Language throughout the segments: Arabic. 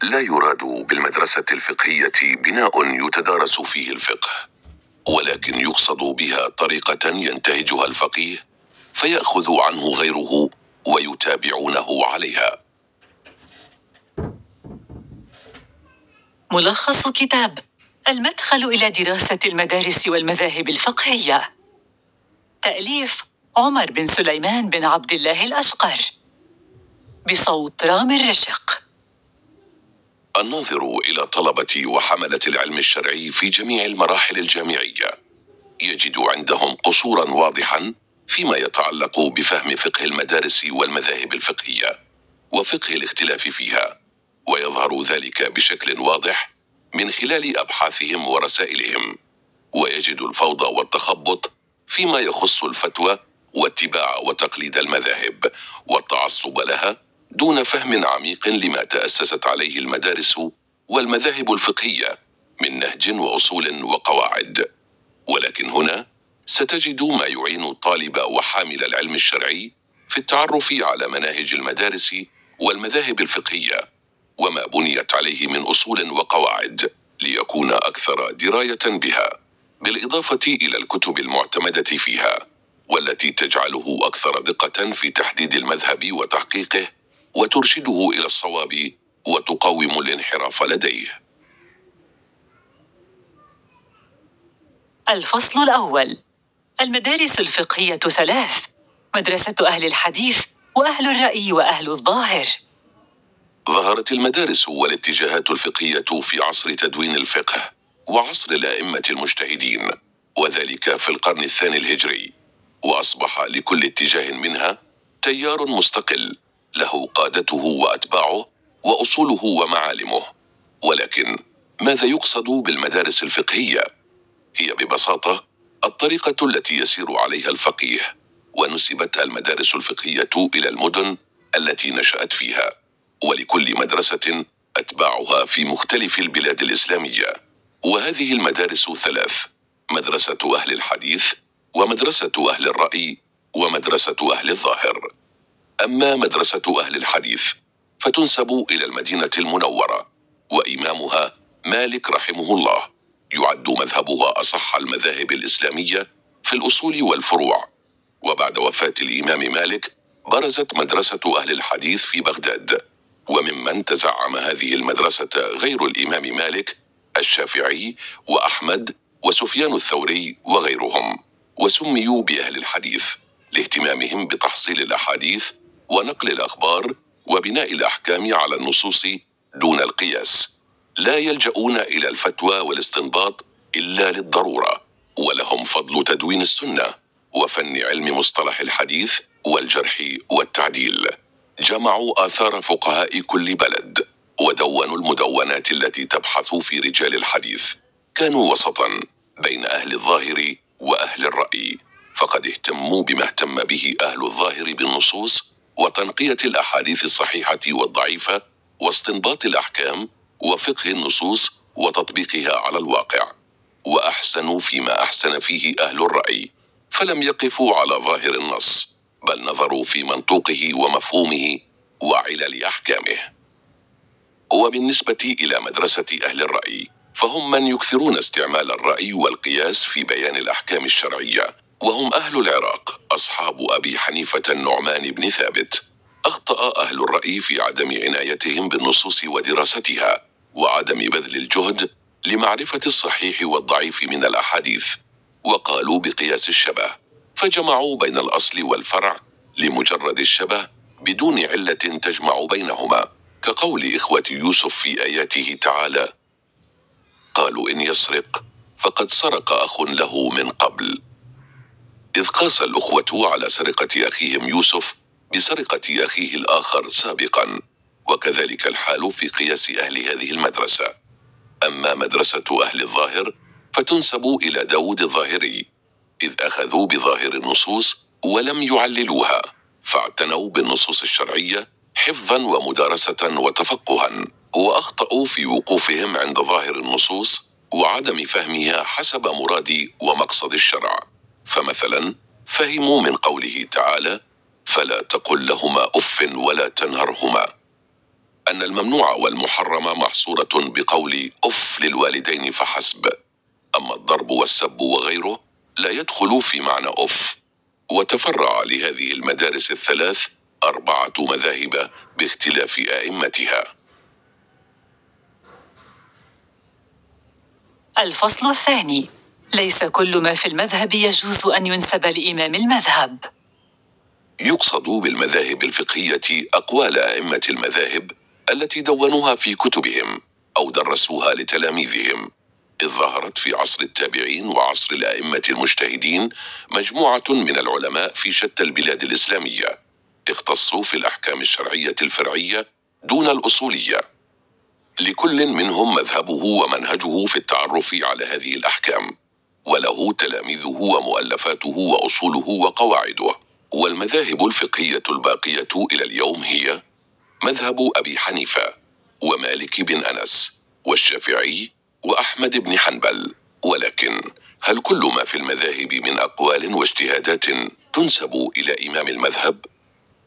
لا يراد بالمدرسة الفقهية بناء يتدارس فيه الفقه، ولكن يقصد بها طريقة ينتهجها الفقيه فيأخذ عنه غيره ويتابعونه عليها. ملخص كتاب المدخل إلى دراسة المدارس والمذاهب الفقهية، تأليف عمر بن سليمان بن عبد الله الأشقر، بصوت رامي الرشق. الناظر إلى طلبة وحملة العلم الشرعي في جميع المراحل الجامعية يجد عندهم قصورا واضحا فيما يتعلق بفهم فقه المدارس والمذاهب الفقهية وفقه الاختلاف فيها، ويظهر ذلك بشكل واضح من خلال أبحاثهم ورسائلهم. ويجد الفوضى والتخبط فيما يخص الفتوى واتباع وتقليد المذاهب والتعصب لها دون فهم عميق لما تأسست عليه المدارس والمذاهب الفقهية من نهج وأصول وقواعد. ولكن هنا ستجد ما يعين الطالب وحامل العلم الشرعي في التعرف على مناهج المدارس والمذاهب الفقهية وما بنيت عليه من أصول وقواعد ليكون أكثر دراية بها، بالإضافة إلى الكتب المعتمدة فيها والتي تجعله أكثر دقة في تحديد المذهب وتحقيقه وترشده إلى الصواب وتقاوم الانحراف لديه. الفصل الأول: المدارس الفقهية ثلاث: مدرسة أهل الحديث وأهل الرأي وأهل الظاهر. ظهرت المدارس والاتجاهات الفقهية في عصر تدوين الفقه وعصر الأئمة المجتهدين، وذلك في القرن الثاني الهجري، وأصبح لكل اتجاه منها تيار مستقل له قادته وأتباعه وأصوله ومعالمه. ولكن ماذا يقصد بالمدارس الفقهية؟ هي ببساطة الطريقة التي يسير عليها الفقيه، ونسبت المدارس الفقهية إلى المدن التي نشأت فيها، ولكل مدرسة أتباعها في مختلف البلاد الإسلامية. وهذه المدارس ثلاث: مدرسة أهل الحديث ومدرسة أهل الرأي ومدرسة أهل الظاهر. أما مدرسة أهل الحديث فتنسب إلى المدينة المنورة، وإمامها مالك رحمه الله، يعد مذهبها أصح المذاهب الإسلامية في الأصول والفروع. وبعد وفاة الإمام مالك برزت مدرسة أهل الحديث في بغداد، وممن تزعم هذه المدرسة غير الإمام مالك الشافعي وأحمد وسفيان الثوري وغيرهم، وسميوا بأهل الحديث لاهتمامهم بتحصيل الأحاديث ونقل الأخبار وبناء الأحكام على النصوص دون القياس. لا يلجؤون إلى الفتوى والاستنباط إلا للضرورة، ولهم فضل تدوين السنة وفن علم مصطلح الحديث والجرح والتعديل. جمعوا آثار فقهاء كل بلد ودونوا المدونات التي تبحث في رجال الحديث. كانوا وسطا بين أهل الظاهر وأهل الرأي، فقد اهتموا بما اهتم به أهل الظاهر بالنصوص وتنقية الأحاديث الصحيحة والضعيفة واستنباط الأحكام وفقه النصوص وتطبيقها على الواقع، وأحسنوا فيما أحسن فيه أهل الرأي، فلم يقفوا على ظاهر النص بل نظروا في منطوقه ومفهومه وعلل أحكامه. وبالنسبة إلى مدرسة أهل الرأي فهم من يكثرون استعمال الرأي والقياس في بيان الأحكام الشرعية، وهم أهل العراق أصحاب أبي حنيفة النعمان بن ثابت. أخطأ أهل الرأي في عدم عنايتهم بالنصوص ودراستها وعدم بذل الجهد لمعرفة الصحيح والضعيف من الأحاديث، وقالوا بقياس الشبه، فجمعوا بين الأصل والفرع لمجرد الشبه بدون علة تجمع بينهما، كقول إخوة يوسف في آياته تعالى: قالوا إن يسرق فقد سرق أخ له من قبل، إذ قاس الأخوة على سرقة أخيهم يوسف بسرقة أخيه الآخر سابقا، وكذلك الحال في قياس أهل هذه المدرسة. أما مدرسة أهل الظاهر فتنسب إلى داود الظاهري، إذ أخذوا بظاهر النصوص ولم يعللوها، فاعتنوا بالنصوص الشرعية حفظا ومدارسة وتفقها، وأخطأوا في وقوفهم عند ظاهر النصوص وعدم فهمها حسب مراد ومقصد الشرع. فمثلا فهموا من قوله تعالى: فلا تقل لهما أف ولا تنهرهما، أن الممنوع والمحرم محصورة بقول أف للوالدين فحسب، أما الضرب والسب وغيره لا يدخل في معنى أف. وتفرع لهذه المدارس الثلاث 4 مذاهب باختلاف أئمتها. الفصل الثاني: ليس كل ما في المذهب يجوز أن ينسب لإمام المذهب. يقصد بالمذاهب الفقهية أقوال أئمة المذاهب التي دونوها في كتبهم أو درسوها لتلاميذهم، إذ ظهرت في عصر التابعين وعصر الأئمة المجتهدين مجموعة من العلماء في شتى البلاد الإسلامية اختصوا في الأحكام الشرعية الفرعية دون الأصولية، لكل منهم مذهبه ومنهجه في التعرف على هذه الأحكام، وله تلاميذه ومؤلفاته وأصوله وقواعده. والمذاهب الفقهية الباقية إلى اليوم هي مذهب أبي حنيفة ومالك بن أنس والشافعي وأحمد بن حنبل. ولكن هل كل ما في المذاهب من أقوال واجتهادات تنسب إلى إمام المذهب؟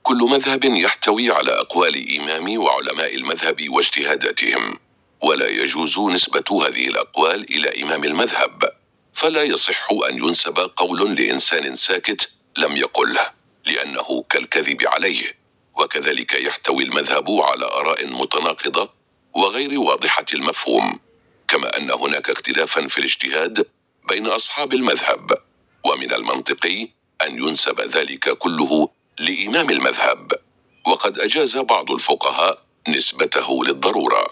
كل مذهب يحتوي على أقوال إمام وعلماء المذهب واجتهاداتهم، ولا يجوز نسبة هذه الأقوال إلى إمام المذهب، فلا يصح أن ينسب قول لإنسان ساكت لم يقله، لأنه كالكذب عليه. وكذلك يحتوي المذهب على آراء متناقضة وغير واضحة المفهوم، كما أن هناك اختلافا في الاجتهاد بين أصحاب المذهب، ومن المنطقي أن ينسب ذلك كله لإمام المذهب. وقد أجاز بعض الفقهاء نسبته للضرورة،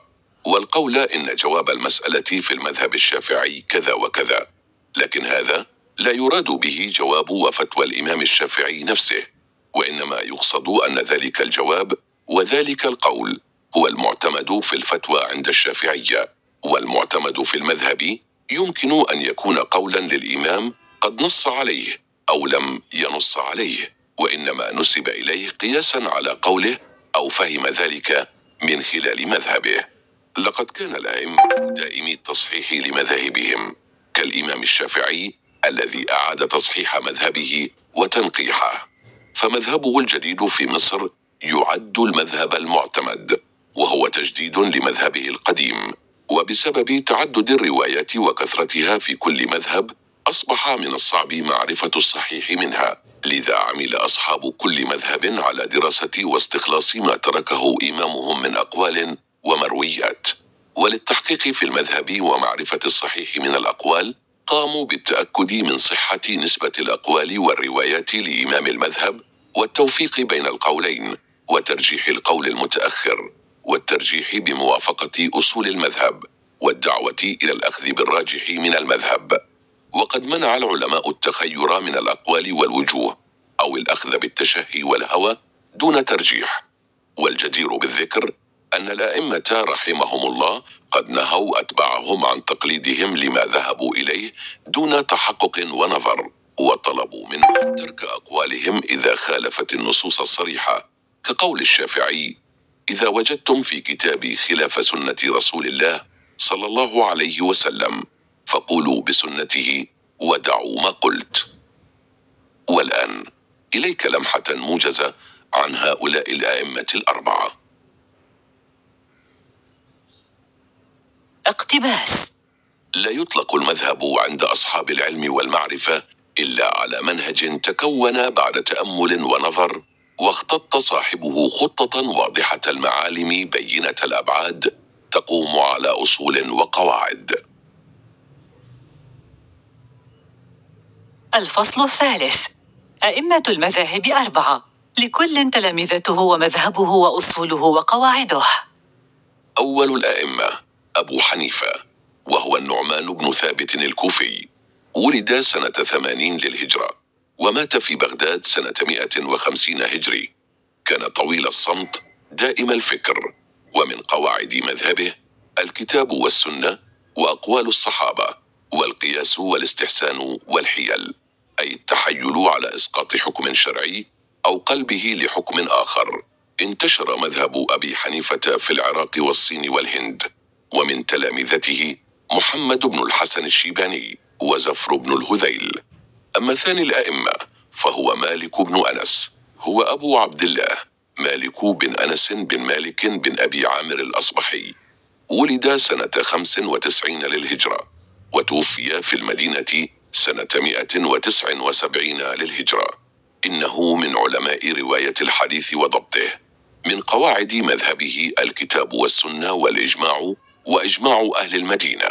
والقول إن جواب المسألة في المذهب الشافعي كذا وكذا، لكن هذا لا يراد به جواب وفتوى الإمام الشافعي نفسه، وإنما يقصد أن ذلك الجواب وذلك القول هو المعتمد في الفتوى عند الشافعية. والمعتمد في المذهب يمكن أن يكون قولا للإمام قد نص عليه أو لم ينص عليه، وإنما نسب إليه قياسا على قوله أو فهم ذلك من خلال مذهبه. لقد كان الأئمة دائمي التصحيح لمذاهبهم، كالإمام الشافعي الذي أعاد تصحيح مذهبه وتنقيحه، فمذهبه الجديد في مصر يعد المذهب المعتمد، وهو تجديد لمذهبه القديم. وبسبب تعدد الروايات وكثرتها في كل مذهب أصبح من الصعب معرفة الصحيح منها، لذا عمل أصحاب كل مذهب على دراسة واستخلاص ما تركه إمامهم من أقوال ومرويات. وللتحقيق في المذهب ومعرفة الصحيح من الأقوال قاموا بالتأكد من صحة نسبة الأقوال والروايات لإمام المذهب، والتوفيق بين القولين، وترجيح القول المتأخر، والترجيح بموافقة أصول المذهب، والدعوة إلى الأخذ بالراجح من المذهب. وقد منع العلماء التخير من الأقوال والوجوه، أو الأخذ بالتشهي والهوى دون ترجيح. والجدير بالذكر أن الأئمة رحمهم الله قد نهوا أتباعهم عن تقليدهم لما ذهبوا إليه دون تحقق ونظر، وطلبوا منهم ترك أقوالهم إذا خالفت النصوص الصريحة، كقول الشافعي: إذا وجدتم في كتابي خلاف سنة رسول الله صلى الله عليه وسلم فقولوا بسنته ودعوا ما قلت. والآن إليك لمحة موجزة عن هؤلاء الأئمة الأربعة. اقتباس: لا يطلق المذهب عند أصحاب العلم والمعرفة إلا على منهج تكون بعد تأمل ونظر، واختط صاحبه خطة واضحة المعالم بينة الأبعاد تقوم على أصول وقواعد. الفصل الثالث: أئمة المذاهب 4، لكل تلامذته ومذهبه وأصوله وقواعده. أول الأئمة أبو حنيفة، وهو النعمان بن ثابت الكوفي، ولد سنة 80 للهجرة ومات في بغداد سنة 150 هجري. كان طويل الصمت دائم الفكر، ومن قواعد مذهبه الكتاب والسنة وأقوال الصحابة والقياس والاستحسان والحيل، أي التحيل على إسقاط حكم شرعي أو قلبه لحكم آخر. انتشر مذهب أبي حنيفة في العراق والصين والهند، ومن تلامذته محمد بن الحسن الشيباني وزفر بن الهذيل. أما ثاني الأئمة فهو مالك بن أنس، هو أبو عبد الله مالك بن أنس بن مالك بن أبي عامر الأصبحي، ولد سنة 95 للهجرة، وتوفي في المدينة سنة 179 للهجرة. إنه من علماء رواية الحديث وضبطه. من قواعد مذهبه الكتاب والسنة والإجماع وإجماع أهل المدينة،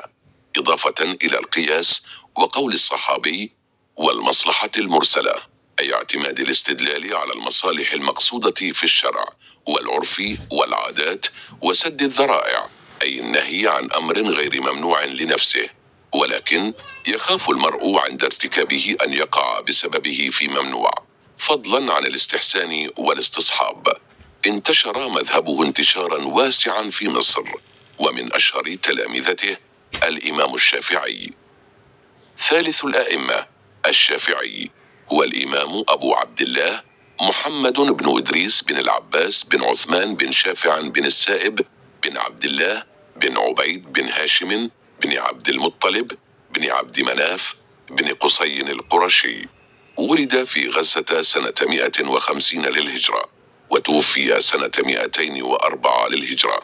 إضافة إلى القياس وقول الصحابي والمصلحة المرسلة، أي اعتماد الاستدلال على المصالح المقصودة في الشرع والعرف والعادات، وسد الذرائع، أي النهي عن أمر غير ممنوع لنفسه، ولكن يخاف المرء عند ارتكابه أن يقع بسببه في ممنوع، فضلا عن الاستحسان والاستصحاب. انتشر مذهبه انتشارا واسعا في مصر، ومن أشهر تلامذته الإمام الشافعي. ثالث الأئمة الشافعي هو الإمام أبو عبد الله محمد بن إدريس بن العباس بن عثمان بن شافع بن السائب بن عبد الله بن عبيد بن هاشم بن عبد المطلب بن عبد مناف بن قصي القرشي. ولد في غزة سنة 150 للهجرة، وتوفي سنة 204 للهجرة.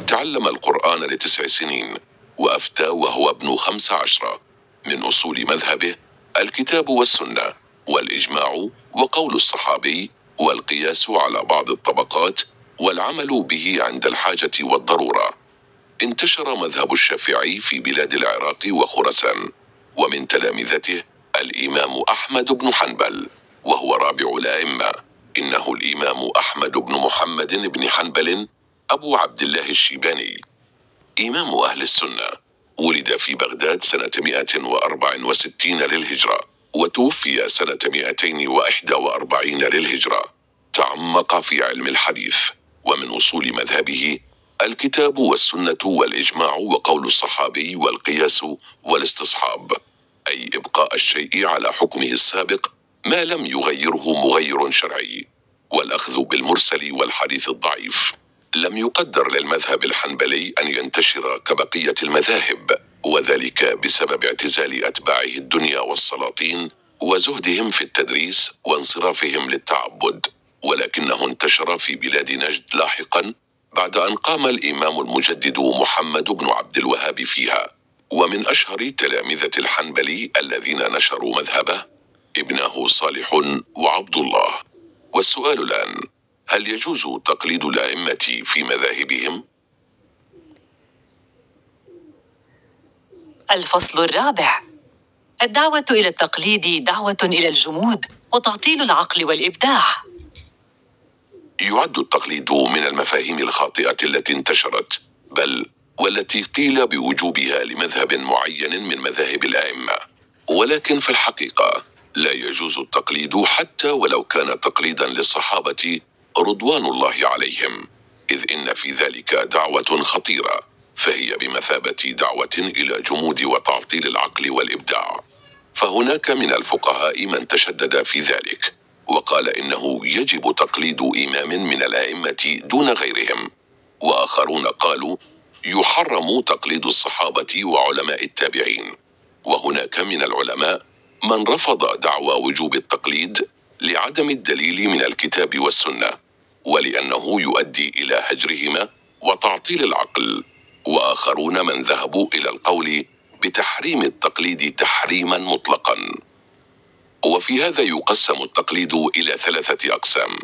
تعلم القرآن ل9 سنين، وأفتى وهو ابن 15. من أصول مذهبه الكتاب والسنة والإجماع وقول الصحابي والقياس على بعض الطبقات والعمل به عند الحاجة والضرورة. انتشر مذهب الشافعي في بلاد العراق وخراسان، ومن تلامذته الإمام أحمد بن حنبل، وهو رابع الأئمة. إنه الإمام أحمد بن محمد بن حنبل أبو عبد الله الشيباني، إمام أهل السنة. ولد في بغداد سنة 164 للهجرة، وتوفي سنة 241 للهجرة. تعمق في علم الحديث، ومن أصول مذهبه الكتاب والسنة والإجماع وقول الصحابي والقياس والاستصحاب، أي إبقاء الشيء على حكمه السابق ما لم يغيره مغير شرعي، والأخذ بالمرسل والحديث الضعيف. لم يقدر للمذهب الحنبلي أن ينتشر كبقية المذاهب، وذلك بسبب اعتزال أتباعه الدنيا والسلاطين وزهدهم في التدريس وانصرافهم للتعبد، ولكنه انتشر في بلاد نجد لاحقا بعد أن قام الإمام المجدد محمد بن عبد الوهاب فيها. ومن أشهر تلامذة الحنبلي الذين نشروا مذهبه ابناه صالح وعبد الله. والسؤال الآن: هل يجوز تقليد الأئمة في مذاهبهم؟ الفصل الرابع: الدعوة إلى التقليد دعوة إلى الجمود وتعطيل العقل والإبداع. يعد التقليد من المفاهيم الخاطئة التي انتشرت، بل والتي قيل بوجوبها لمذهب معين من مذاهب الأئمة، ولكن في الحقيقة لا يجوز التقليد حتى ولو كان تقليدا للصحابة رضوان الله عليهم، إذ إن في ذلك دعوة خطيرة، فهي بمثابة دعوة إلى جمود وتعطيل العقل والإبداع. فهناك من الفقهاء من تشدد في ذلك، وقال إنه يجب تقليد إمام من الأئمة دون غيرهم، وآخرون قالوا يحرم تقليد الصحابة وعلماء التابعين. وهناك من العلماء من رفض دعوى وجوب التقليد لعدم الدليل من الكتاب والسنة، ولأنه يؤدي إلى هجرهما وتعطيل العقل. وآخرون من ذهبوا إلى القول بتحريم التقليد تحريما مطلقا. وفي هذا يقسم التقليد إلى 3 أقسام: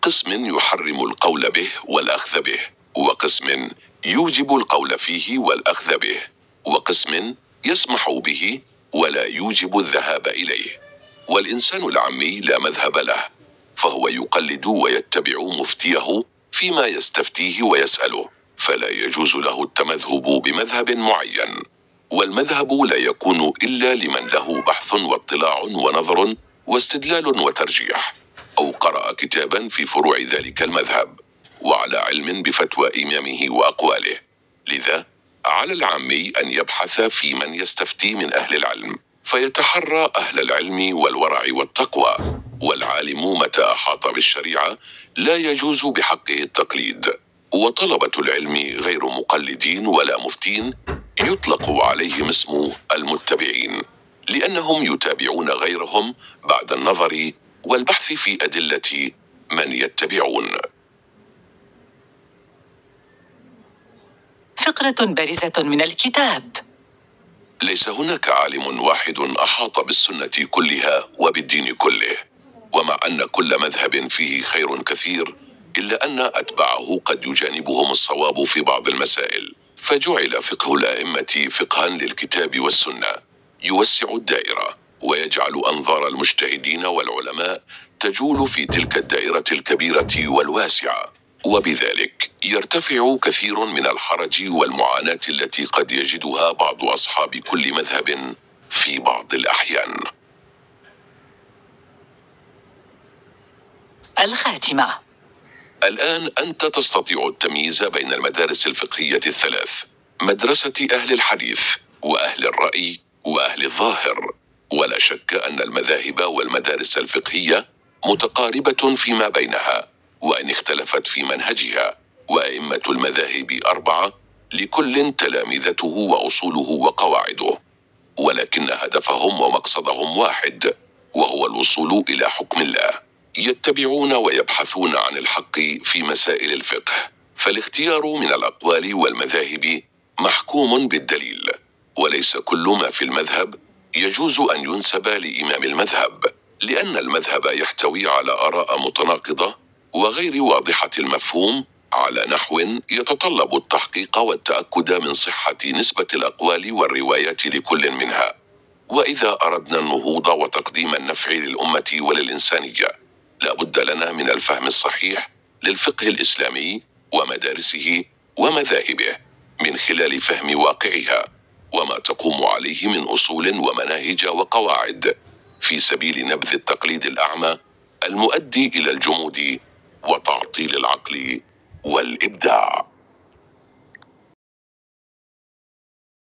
قسم يحرم القول به والأخذ به، وقسم يوجب القول فيه والأخذ به، وقسم يسمح به ولا يوجب الذهاب إليه. والإنسان العامي لا مذهب له، فهو يقلد ويتبع مفتيه فيما يستفتيه ويسأله، فلا يجوز له التمذهب بمذهب معين. والمذهب لا يكون إلا لمن له بحث واطلاع ونظر واستدلال وترجيح، أو قرأ كتابا في فروع ذلك المذهب وعلى علم بفتوى إمامه وأقواله. لذا على العامي أن يبحث في من يستفتي من أهل العلم، فيتحرى أهل العلم والورع والتقوى. والعالم متى أحاط بالشريعة لا يجوز بحقه التقليد. وطلبة العلم غير مقلدين ولا مفتين يطلق عليهم اسم المتبعين، لأنهم يتابعون غيرهم بعد النظر والبحث في أدلة من يتبعون. فقرة بارزة من الكتاب. ليس هناك عالم واحد أحاط بالسنة كلها وبالدين كله، ومع أن كل مذهب فيه خير كثير إلا أن أتباعه قد يجانبهم الصواب في بعض المسائل، فجعل فقه الأئمة فقها للكتاب والسنة يوسع الدائرة ويجعل أنظار المجتهدين والعلماء تجول في تلك الدائرة الكبيرة والواسعة، وبذلك يرتفع كثير من الحرج والمعاناة التي قد يجدها بعض أصحاب كل مذهب في بعض الأحيان. الخاتمة. الآن أنت تستطيع التمييز بين المدارس الفقهية الثلاث: مدرسة أهل الحديث وأهل الرأي وأهل الظاهر. ولا شك أن المذاهب والمدارس الفقهية متقاربة فيما بينها، وإن اختلفت في منهجها، وأئمة المذاهب 4 لكل تلامذته وأصوله وقواعده، ولكن هدفهم ومقصدهم واحد، وهو الوصول إلى حكم الله. يتبعون ويبحثون عن الحق في مسائل الفقه، فالاختيار من الأقوال والمذاهب محكوم بالدليل، وليس كل ما في المذهب يجوز أن ينسب لإمام المذهب، لأن المذهب يحتوي على آراء متناقضة وغير واضحة المفهوم على نحو يتطلب التحقيق والتأكد من صحة نسبة الأقوال والروايات لكل منها. وإذا أردنا النهوض وتقديم النفع للأمة وللإنسانية، لا بد لنا من الفهم الصحيح للفقه الإسلامي ومدارسه ومذاهبه، من خلال فهم واقعها وما تقوم عليه من أصول ومناهج وقواعد، في سبيل نبذ التقليد الأعمى المؤدي إلى الجمود وتعطيل العقل والإبداع.